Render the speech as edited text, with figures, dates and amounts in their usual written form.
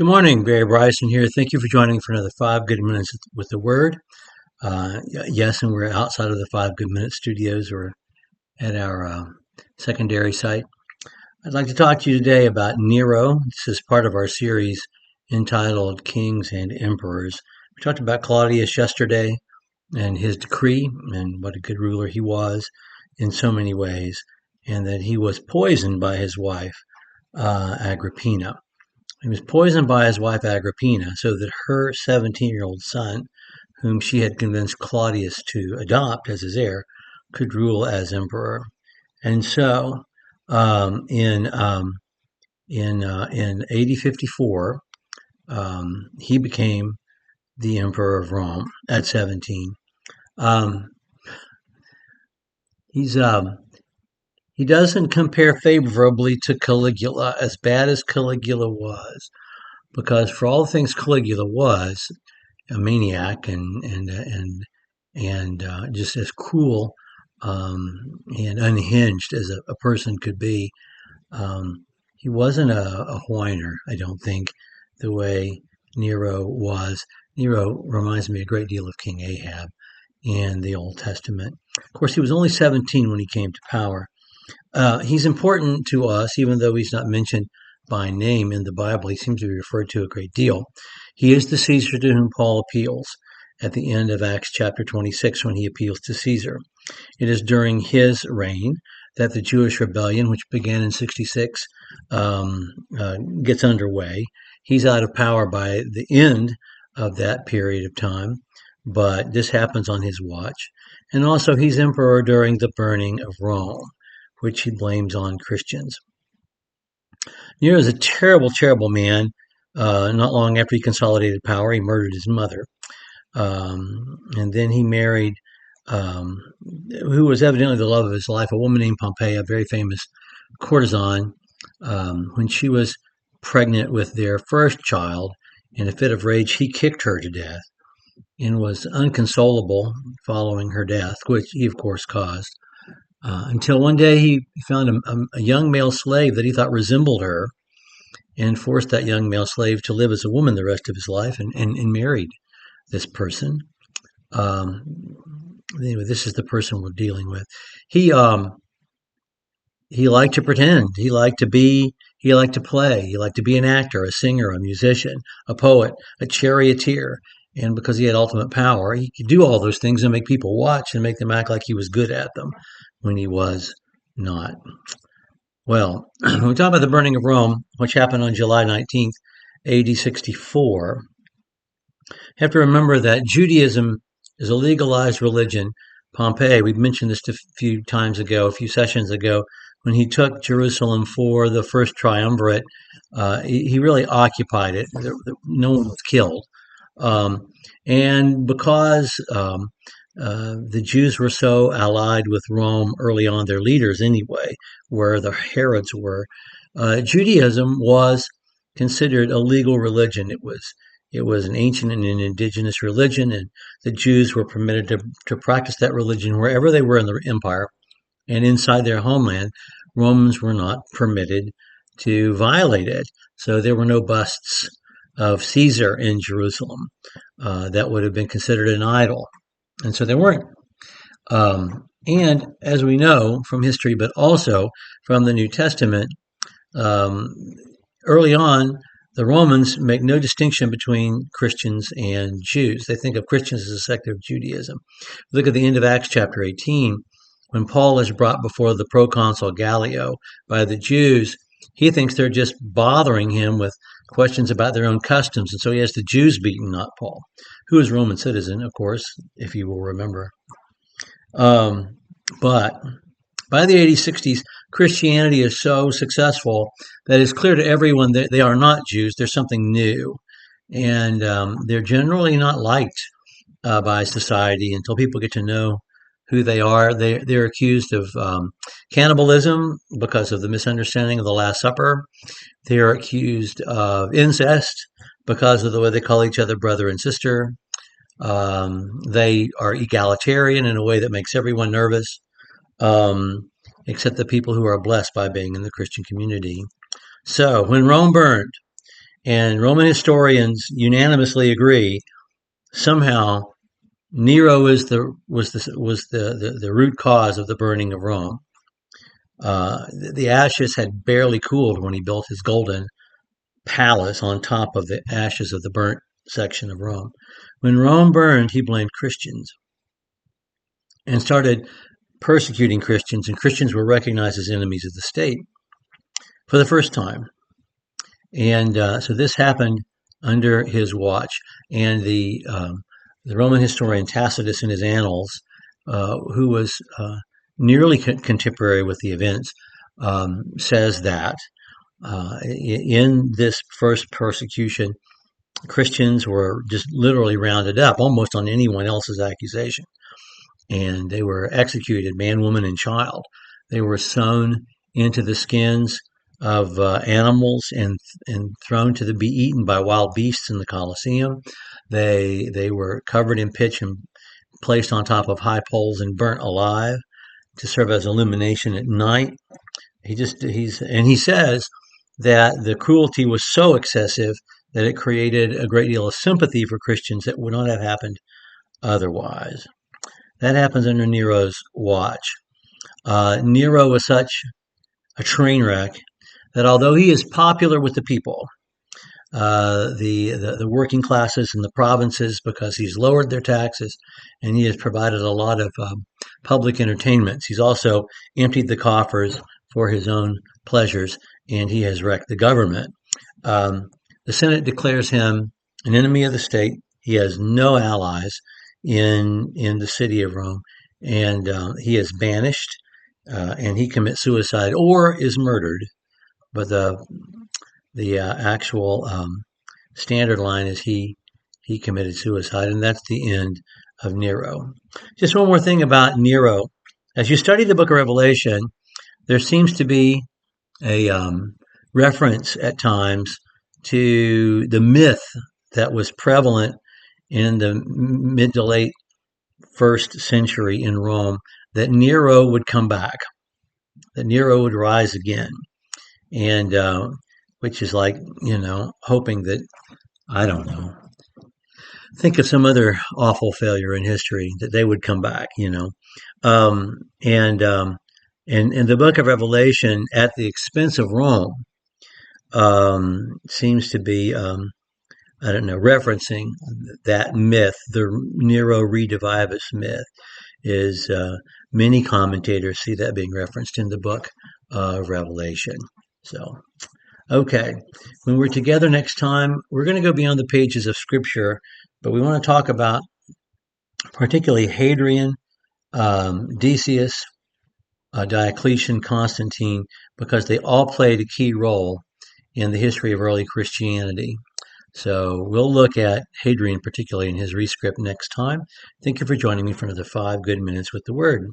Good morning, Barry Bryson here. Thank you for joining for another 5 Good Minutes with the Word. Yes, and we're outside of the 5 Good Minute studios. We're at our secondary site. I'd like to talk to you today about Nero. This is part of our series entitled Kings and Emperors. We talked about Claudius yesterday and his decree and what a good ruler he was in so many ways, and that he was poisoned by his wife, Agrippina. He was poisoned by his wife Agrippina so that her 17-year-old son, whom she had convinced Claudius to adopt as his heir, could rule as emperor. And so, um, in um, in AD 54, he became the emperor of Rome at 17. Um, he's he doesn't compare favorably to Caligula, as bad as Caligula was, because for all the things Caligula was, a maniac and just as cruel and unhinged as a person could be. He wasn't a whiner, I don't think, the way Nero was. Nero reminds me a great deal of King Ahab in the Old Testament. Of course, he was only 17 when he came to power. He's important to us, even though he's not mentioned by name in the Bible. He seems to be referred to a great deal. He is the Caesar to whom Paul appeals at the end of Acts chapter 26 when he appeals to Caesar. It is during his reign that the Jewish rebellion, which began in 66, gets underway. He's out of power by the end of that period of time, but this happens on his watch. And also, he's emperor during the burning of Rome, which he blames on Christians. Nero is a terrible, terrible man. Not long after he consolidated power, he murdered his mother. And then he married, who was evidently the love of his life, a woman named Pompeia, a very famous courtesan. When she was pregnant with their first child, in a fit of rage, he kicked her to death and was unconsolable following her death, which he, of course, caused. Until one day he found a young male slave that he thought resembled her and forced that young male slave to live as a woman the rest of his life and married this person. Um, anyway, this is the person we're dealing with. He he liked to pretend. He liked to play. He liked to be an actor, a singer, a musician, a poet, a charioteer. And because he had ultimate power, he could do all those things and make people watch and make them act like he was good at them when he was not. Well, when we talk about the burning of Rome, which happened on July 19th, AD 64, you have to remember that Judaism is a legalized religion. Pompey, we mentioned this a few times ago, a few sessions ago, when he took Jerusalem for the first triumvirate, he really occupied it. No one was killed. Um, and because the Jews were so allied with Rome early on, their leaders anyway, where the Herods were, Judaism was considered a legal religion. It was an ancient and an indigenous religion, and the Jews were permitted to practice that religion wherever they were in the empire and inside their homeland. Romans were not permitted to violate it. So there were no busts of Caesar in Jerusalem. That would have been considered an idol. And so there weren't. And as we know from history, but also from the New Testament, um, early on, the Romans make no distinction between Christians and Jews. They think of Christians as a sect of Judaism. Look at the end of Acts chapter 18, when Paul is brought before the proconsul Gallio by the Jews. He thinks they're just bothering him with questions about their own customs, and so he has the Jews beaten, not Paul, who is a Roman citizen, of course, if you will remember. But by the 1860s, Christianity is so successful that it's clear to everyone that they are not Jews. They're something new. And they're generally not liked by society until people get to know who they are. They're accused of cannibalism because of the misunderstanding of the Last Supper. They're accused of incest because of the way they call each other brother and sister. They are egalitarian in a way that makes everyone nervous, except the people who are blessed by being in the Christian community. So when Rome burned And Roman historians unanimously agree somehow Nero was the root cause of the burning of Rome. The ashes had barely cooled when he built his golden palace on top of the ashes of the burnt section of Rome. When Rome burned, he blamed Christians and started persecuting Christians, and Christians were recognized as enemies of the state for the first time. And so this happened under his watch. And the Roman historian Tacitus in his Annals, who was nearly contemporary with the events, says that in this first persecution, Christians were just literally rounded up almost on anyone else's accusation. And they were executed, man, woman, and child. They were sewn into the skins of animals and thrown to be eaten by wild beasts in the Colosseum. They were covered in pitch and placed on top of high poles and burnt alive to serve as illumination at night. He says that the cruelty was so excessive that it created a great deal of sympathy for Christians that would not have happened otherwise. That happens under Nero's watch. Nero was such a train wreck that although he is popular with the people, the working classes in the provinces, because he's lowered their taxes and he has provided a lot of public entertainments. He's also emptied the coffers for his own pleasures, and he has wrecked the government. Um, the Senate declares him an enemy of the state. He has no allies in the city of Rome, and he is banished, and he commits suicide or is murdered. But the actual standard line is he committed suicide, and that's the end of Nero. Just one more thing about Nero. As you study the book of Revelation, there seems to be a reference at times to the myth that was prevalent in the mid to late first century in Rome that Nero would come back, that Nero would rise again, and which is like, hoping that, I don't know, think of some other awful failure in history that they would come back, um, and in the book of Revelation, at the expense of Rome, seems to be, I don't know, referencing that myth, the Nero Redivivus myth, is many commentators see that being referenced in the book of Revelation. So, okay, when we're together next time, we're going to go beyond the pages of Scripture, but we want to talk about particularly Hadrian, Decius, Diocletian, Constantine, because they all played a key role in the history of early Christianity. So we'll look at Hadrian particularly in his rescript next time. Thank you for joining me for another 5 good minutes with the Word.